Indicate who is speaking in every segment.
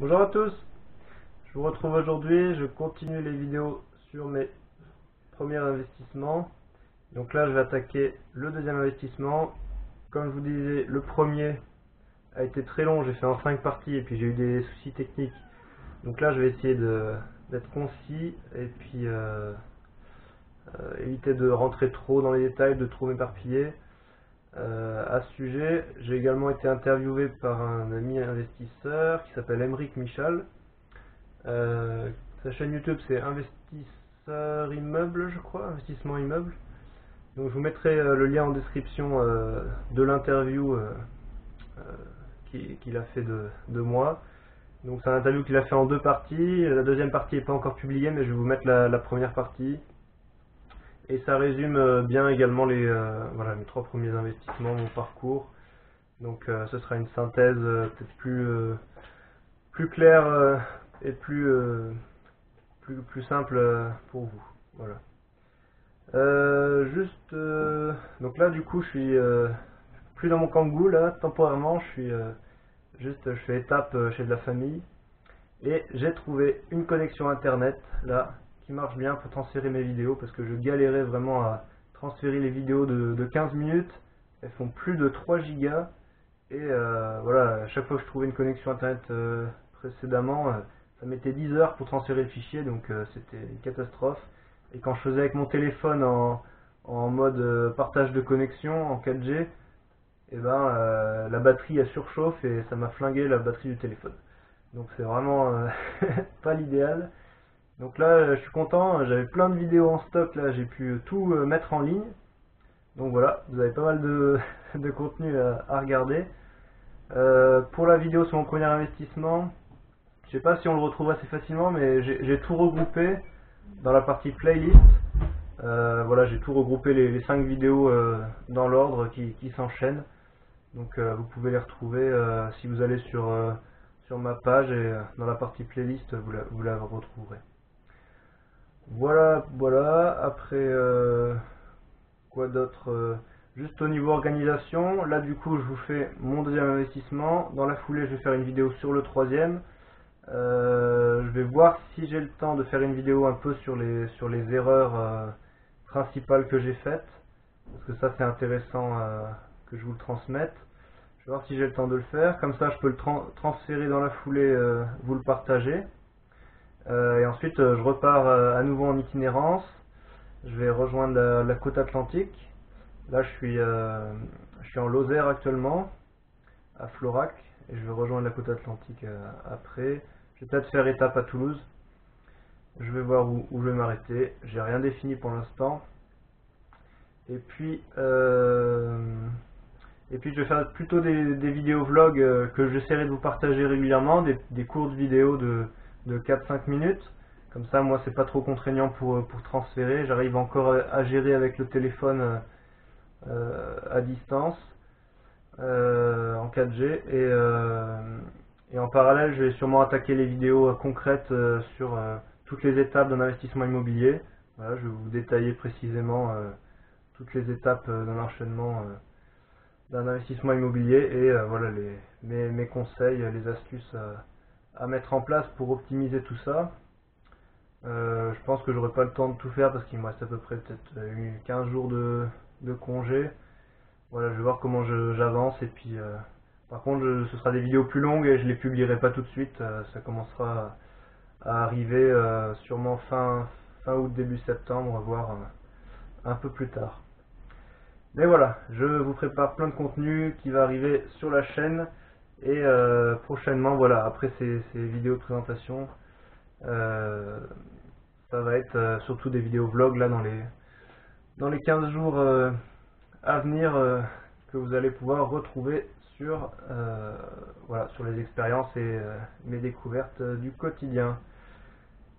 Speaker 1: Bonjour à tous, je vous retrouve aujourd'hui, je continue les vidéos sur mes premiers investissements. Donc là je vais attaquer le deuxième investissement. Comme je vous disais, le premier a été très long, j'ai fait en 5 parties et puis j'ai eu des soucis techniques. Donc là je vais essayer d'être concis et puis éviter de rentrer trop dans les détails, de trop m'éparpiller. À ce sujet, j'ai également été interviewé par un ami investisseur qui s'appelle Émeric Michal. Sa chaîne YouTube c'est Investisseur Immeuble, je crois, Investissement Immeuble. Donc je vous mettrai le lien en description de l'interview qu'il a fait de moi. Donc c'est un interview qu'il a fait en 2 parties. La deuxième partie n'est pas encore publiée, mais je vais vous mettre la première partie. Et ça résume bien également voilà, mes 3 premiers investissements, mon parcours. Donc ce sera une synthèse peut-être plus claire et plus simple pour vous. Voilà. Donc là du coup je suis plus dans mon kangou là, temporairement je fais étape chez de la famille et j'ai trouvé une connexion internet là qui marche bien pour transférer mes vidéos parce que je galérais vraiment à transférer les vidéos de 15 minutes, elles font plus de 3 gigas et voilà, à chaque fois que je trouvais une connexion internet précédemment, ça mettait 10 heures pour transférer le fichier, donc c'était une catastrophe. Et quand je faisais avec mon téléphone en mode partage de connexion en 4G, et ben la batterie elle surchauffe et ça m'a flingué la batterie du téléphone. Donc c'est vraiment pas l'idéal. Donc là je suis content, j'avais plein de vidéos en stock, là j'ai pu tout mettre en ligne. Donc voilà, vous avez pas mal de contenu à regarder. Pour la vidéo sur mon premier investissement, je sais pas si on le retrouve assez facilement, mais j'ai tout regroupé dans la partie playlist. Voilà, j'ai tout regroupé les 5 vidéos dans l'ordre qui s'enchaînent. Donc vous pouvez les retrouver si vous allez sur ma page et dans la partie playlist, vous la retrouverez. Voilà, voilà. Après, quoi d'autre juste au niveau organisation, là du coup je vous fais mon deuxième investissement. Dans la foulée, je vais faire une vidéo sur le troisième. Je vais voir si j'ai le temps de faire une vidéo un peu sur les erreurs principales que j'ai faites. Parce que ça c'est intéressant que je vous le transmette. Je vais voir si j'ai le temps de le faire. Comme ça je peux le transférer dans la foulée, vous le partager. Et ensuite je repars à nouveau en itinérance. Je vais rejoindre la côte atlantique. Là je suis en Lozère actuellement, à Florac. Et je vais rejoindre la côte atlantique après. Je vais peut-être faire étape à Toulouse. Je vais voir où je vais m'arrêter. J'ai rien défini pour l'instant. Et puis je vais faire plutôt des vidéos vlogs que j'essaierai de vous partager régulièrement, des courtes vidéos de 4-5 minutes. Comme ça, moi, c'est pas trop contraignant pour transférer. J'arrive encore à gérer avec le téléphone à distance en 4G. Et en parallèle, je vais sûrement attaquer les vidéos concrètes sur toutes les étapes d'un investissement immobilier. Voilà, je vais vous détailler précisément toutes les étapes d'un enchaînement d'un investissement immobilier et voilà mes conseils, les astuces à mettre en place pour optimiser tout ça. Je pense que j'aurai pas le temps de tout faire parce qu'il me reste à peu près peut-être 15 jours de congé. Voilà, je vais voir comment j'avance et puis par contre ce sera des vidéos plus longues et je les publierai pas tout de suite. Ça commencera à arriver sûrement fin août, début septembre, voire un peu plus tard. Mais voilà, je vous prépare plein de contenu qui va arriver sur la chaîne et prochainement, voilà, après ces vidéos de présentation, ça va être surtout des vidéos vlogs là dans les 15 jours à venir que vous allez pouvoir retrouver voilà, sur les expériences et mes découvertes du quotidien.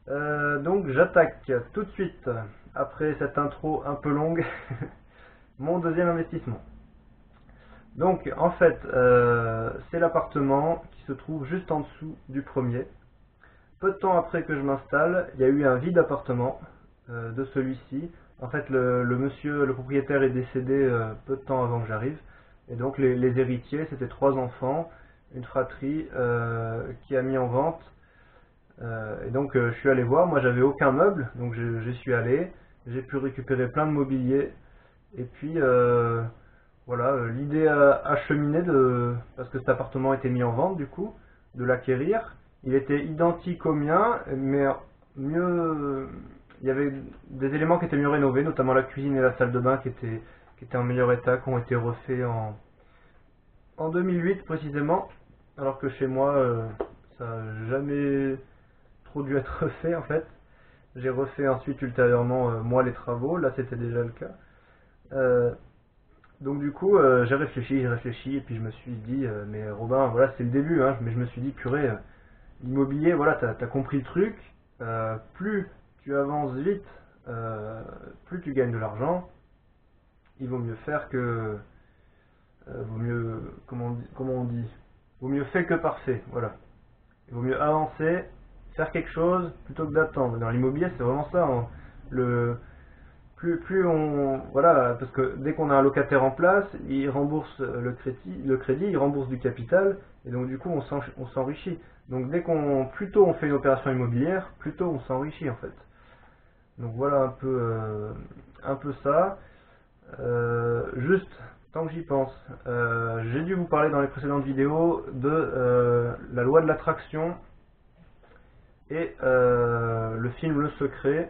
Speaker 1: Donc j'attaque tout de suite, après cette intro un peu longue, mon deuxième investissement. Donc en fait, c'est l'appartement qui se trouve juste en dessous du premier. Peu de temps après que je m'installe, il y a eu un vide appartement de celui-ci. En fait, le propriétaire est décédé peu de temps avant que j'arrive. Et donc les héritiers, c'était 3 enfants. une fratrie qui a mis en vente. Et donc je suis allé voir, moi j'avais aucun meuble, donc j'y suis allé, j'ai pu récupérer plein de mobilier, et puis voilà, l'idée a cheminé parce que cet appartement était mis en vente du coup, de l'acquérir. Il était identique au mien, mais mieux, il y avait des éléments qui étaient mieux rénovés, notamment la cuisine et la salle de bain qui étaient en meilleur état, qui ont été refaits en 2008 précisément, alors que chez moi ça n'a jamais trop dû être refait en fait. J'ai refait ensuite ultérieurement moi les travaux, là c'était déjà le cas. Donc du coup j'ai réfléchi et puis je me suis dit mais Robin, voilà c'est le début, hein, mais je me suis dit purée, l'immobilier, voilà t'as compris le truc, plus tu avances vite, plus tu gagnes de l'argent, il vaut mieux faire que vaut mieux, comment on dit, vaut mieux fait que parfait, voilà. Il vaut mieux avancer, faire quelque chose plutôt que d'attendre. Dans l'immobilier, c'est vraiment ça. Hein. Plus on, voilà, parce que dès qu'on a un locataire en place, il rembourse le crédit, il rembourse du capital, et donc du coup on s'enrichit. Donc plus tôt on fait une opération immobilière, plus tôt on s'enrichit en fait. Donc voilà un peu ça. Juste, tant que j'y pense, j'ai dû vous parler dans les précédentes vidéos de la loi de l'attraction et le film Le Secret.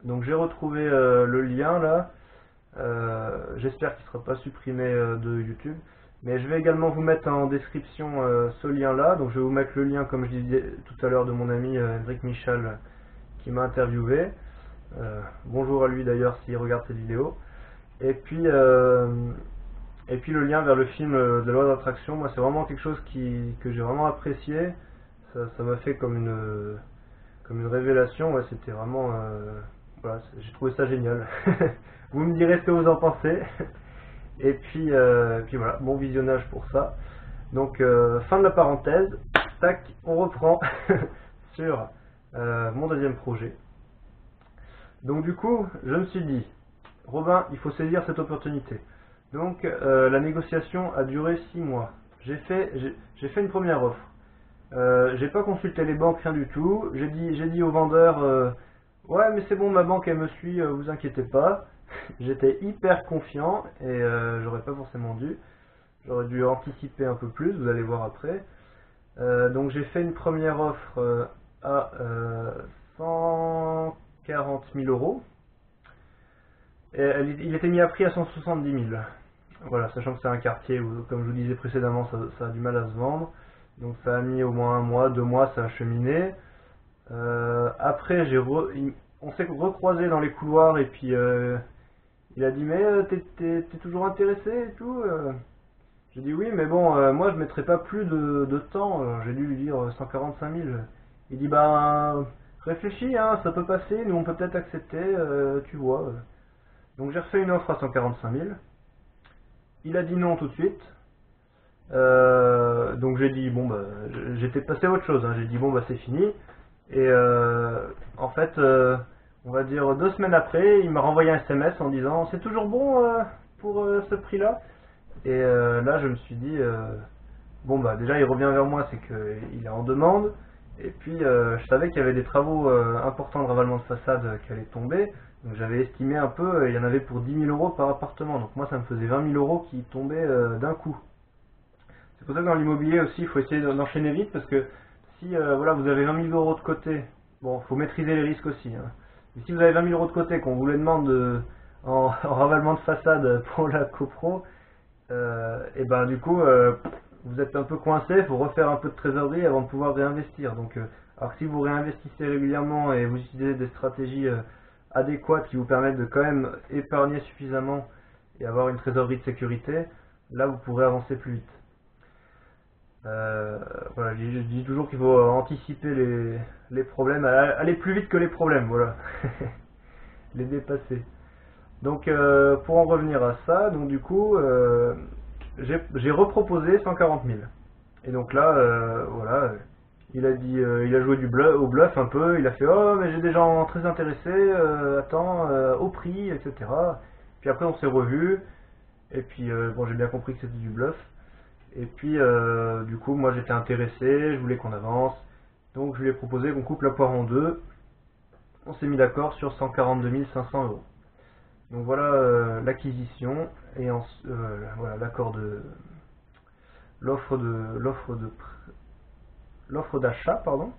Speaker 1: Donc j'ai retrouvé le lien là, j'espère qu'il ne sera pas supprimé de YouTube, mais je vais également vous mettre en description ce lien là. Donc je vais vous mettre le lien, comme je disais tout à l'heure, de mon ami Hendrik Michal qui m'a interviewé. Bonjour à lui d'ailleurs s'il regarde cette vidéo. Et puis le lien vers le film de la loi d'attraction, moi c'est vraiment quelque chose que j'ai vraiment apprécié. Ça m'a fait comme une révélation. Ouais, c'était vraiment voilà, j'ai trouvé ça génial. Vous me direz ce que vous en pensez. Et puis voilà, bon visionnage pour ça. Donc fin de la parenthèse. Tac, on reprend sur mon deuxième projet. Donc du coup, je me suis dit, Robin, il faut saisir cette opportunité. Donc la négociation a duré 6 mois. J'ai fait une première offre. J'ai pas consulté les banques, rien du tout. J'ai dit au vendeur, ouais mais c'est bon, ma banque elle me suit, vous inquiétez pas. J'étais hyper confiant et j'aurais pas forcément dû. J'aurais dû anticiper un peu plus, vous allez voir après. Donc j'ai fait une première offre à 140 000 euros. Et il était mis à prix à 170 000. Voilà, sachant que c'est un quartier où, comme je vous disais précédemment, ça a du mal à se vendre. Donc ça a mis au moins 1 mois, 2 mois, ça a cheminé. Après, on s'est recroisé dans les couloirs et puis il a dit mais t'es toujours intéressé et tout. J'ai dit oui, mais bon, moi je mettrai pas plus de temps. J'ai dû lui dire 145 000. Il dit bah réfléchis, hein, ça peut passer, nous on peut peut-être accepter, tu vois. Donc j'ai refait une offre à 145 000. Il a dit non tout de suite. Donc j'ai dit bon bah j'étais passé à autre chose. Hein. J'ai dit bon bah c'est fini. Et en fait, on va dire 2 semaines après, il m'a renvoyé un SMS en disant c'est toujours bon pour ce prix-là. Et là je me suis dit bon bah déjà il revient vers moi, c'est qu'il est en demande. Et puis je savais qu'il y avait des travaux importants de ravalement de façade qui allaient tomber. Donc j'avais estimé un peu, il y en avait pour 10 000 euros par appartement. Donc moi ça me faisait 20 000 euros qui tombaient d'un coup. C'est pour ça que dans l'immobilier aussi, il faut essayer d'enchaîner vite parce que si voilà, vous avez 20 000 euros de côté, bon, il faut maîtriser les risques aussi. Hein. Mais si vous avez 20 000 euros de côté, qu'on vous les demande en ravalement de façade pour la copro, et ben du coup, vous êtes un peu coincé, il faut refaire un peu de trésorerie avant de pouvoir réinvestir. Donc, alors si vous réinvestissez régulièrement et vous utilisez des stratégies adéquates qui vous permettent de quand même épargner suffisamment et avoir une trésorerie de sécurité, là vous pourrez avancer plus vite. Voilà, je dis toujours qu'il faut anticiper les problèmes, aller plus vite que les problèmes, voilà, les dépasser. Donc pour en revenir à ça, donc du coup j'ai reproposé 140 000. Et donc là, voilà, il a dit, il a joué au bluff un peu, il a fait oh mais j'ai des gens très intéressés, attends, au prix, etc. Puis après on s'est revus, et puis bon j'ai bien compris que c'était du bluff. Et puis du coup moi j'étais intéressé, je voulais qu'on avance, donc je lui ai proposé qu'on coupe la poire en deux. On s'est mis d'accord sur 142 500 €. Donc voilà l'acquisition et voilà l'accord de l'offre d'achat, pardon.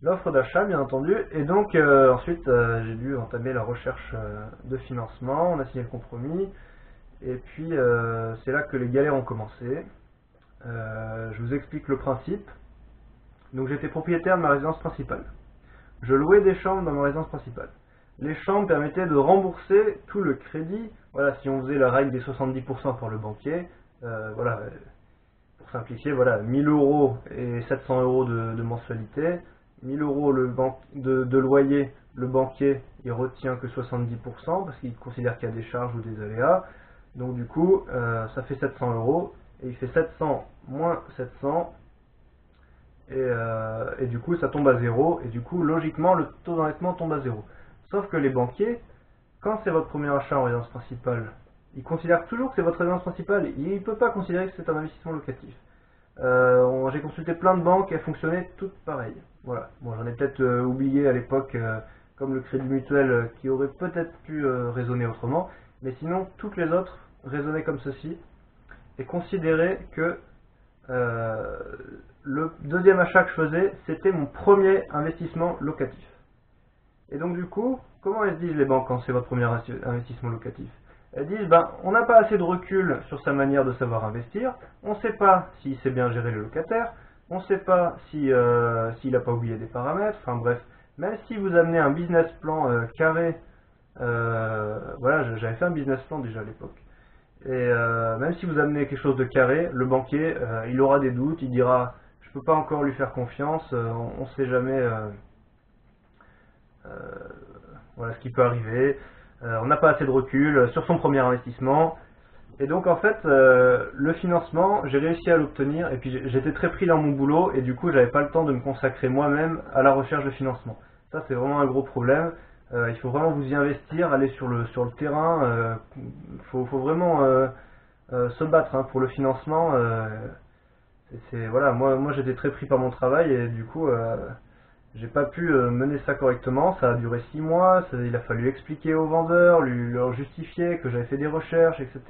Speaker 1: L'offre d'achat, bien entendu. Et donc ensuite j'ai dû entamer la recherche de financement. On a signé le compromis. Et puis c'est là que les galères ont commencé. Je vous explique le principe. Donc j'étais propriétaire de ma résidence principale. Je louais des chambres dans ma résidence principale. Les chambres permettaient de rembourser tout le crédit. Voilà, si on faisait la règle des 70% pour le banquier, voilà, pour simplifier, voilà, 1000 € et 700 € de mensualité, 1000 € de loyer, le banquier il retient que 70% parce qu'il considère qu'il y a des charges ou des aléas. Donc du coup, ça fait 700 € et il fait 700 moins 700. Et du coup ça tombe à 0 et du coup logiquement le taux d'endettement tombe à 0. Sauf que les banquiers, quand c'est votre premier achat en résidence principale, ils considèrent toujours que c'est votre résidence principale, il ne peut pas considérer que c'est un investissement locatif. J'ai consulté plein de banques, elles fonctionnaient toutes pareilles. Voilà. Bon, j'en ai peut-être oublié à l'époque, comme le Crédit Mutuel qui aurait peut-être pu raisonner autrement, mais sinon toutes les autres raisonnaient comme ceci et considéraient que le deuxième achat que je faisais, c'était mon premier investissement locatif. Et donc du coup, comment elles se disent les banques quand c'est votre premier investissement locatif? Elles disent, ben, on n'a pas assez de recul sur sa manière de savoir investir, on ne sait pas s'il sait bien gérer le locataire, on ne sait pas s'il n'a pas oublié des paramètres, enfin bref, même si vous amenez un business plan carré, voilà, j'avais fait un business plan déjà à l'époque, et même si vous amenez quelque chose de carré, le banquier, il aura des doutes, il dira, je ne peux pas encore lui faire confiance, on ne sait jamais voilà ce qui peut arriver, on n'a pas assez de recul sur son premier investissement, et donc en fait le financement j'ai réussi à l'obtenir, et puis j'étais très pris dans mon boulot et du coup j'avais pas le temps de me consacrer moi-même à la recherche de financement. Ça c'est vraiment un gros problème, il faut vraiment vous y investir, aller sur le terrain, faut vraiment se battre hein, pour le financement. Voilà, moi j'étais très pris par mon travail et du coup j'ai pas pu mener ça correctement, ça a duré 6 mois, il a fallu expliquer aux vendeurs, leur justifier que j'avais fait des recherches, etc.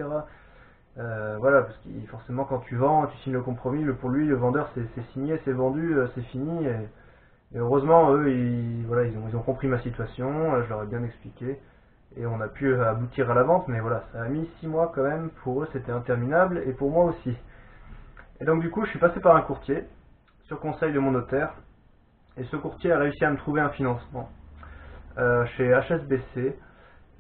Speaker 1: Voilà, parce que forcément quand tu vends, tu signes le compromis, pour lui le vendeur c'est signé, c'est vendu, c'est fini, et heureusement eux voilà, ils ont compris ma situation, je leur ai bien expliqué, et on a pu aboutir à la vente, mais voilà, ça a mis 6 mois quand même, pour eux c'était interminable, et pour moi aussi. Et donc du coup je suis passé par un courtier, sur conseil de mon notaire, et ce courtier a réussi à me trouver un financement chez HSBC.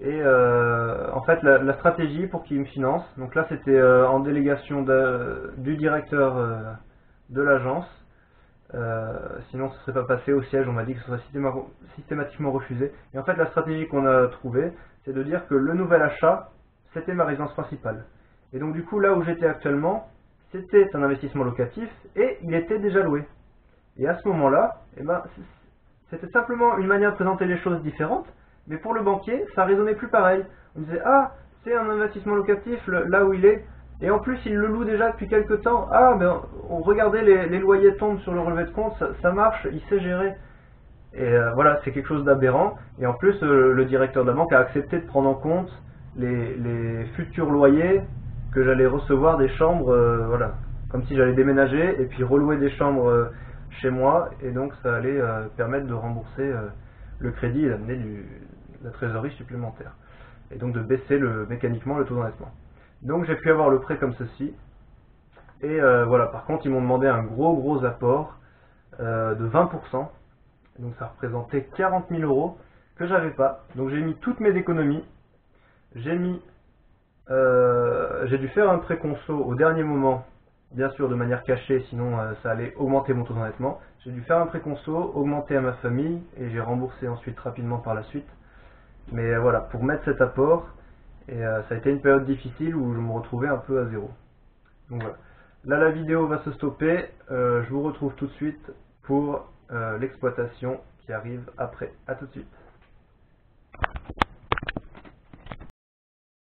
Speaker 1: Et en fait la stratégie pour qu'il me finance, donc là c'était en délégation du directeur de l'agence, sinon ce ne serait pas passé au siège, on m'a dit que ce serait systématiquement refusé. Et en fait la stratégie qu'on a trouvée, c'est de dire que le nouvel achat, c'était ma résidence principale. Et donc du coup là où j'étais actuellement, c'était un investissement locatif et il était déjà loué. Et à ce moment-là, eh ben, c'était simplement une manière de présenter les choses différentes, mais pour le banquier, ça résonnait plus pareil. On disait, ah, c'est un investissement locatif là où il est, et en plus il le loue déjà depuis quelques temps, ah, ben, regardez, les loyers tombent sur le relevé de compte, ça marche, il sait gérer. Et voilà, c'est quelque chose d'aberrant, et en plus le directeur de la banque a accepté de prendre en compte les futurs loyers que j'allais recevoir des chambres, voilà, comme si j'allais déménager, et puis relouer des chambres chez moi, et donc ça allait permettre de rembourser le crédit et d'amener de la trésorerie supplémentaire, et donc de baisser mécaniquement le taux d'endettement. Donc j'ai pu avoir le prêt comme ceci, et voilà, par contre ils m'ont demandé un gros apport de 20%, donc ça représentait 40 000 € que j'avais pas, donc j'ai mis toutes mes économies, j'ai dû faire un prêt conso au dernier moment, bien sûr de manière cachée, sinon ça allait augmenter mon taux d'endettement. J'ai dû faire un préconso, augmenter à ma famille, et j'ai remboursé ensuite rapidement par la suite. Mais voilà, pour mettre cet apport, et ça a été une période difficile où je me retrouvais un peu à zéro. Donc voilà. Là la vidéo va se stopper, je vous retrouve tout de suite pour l'exploitation qui arrive après. A tout de suite.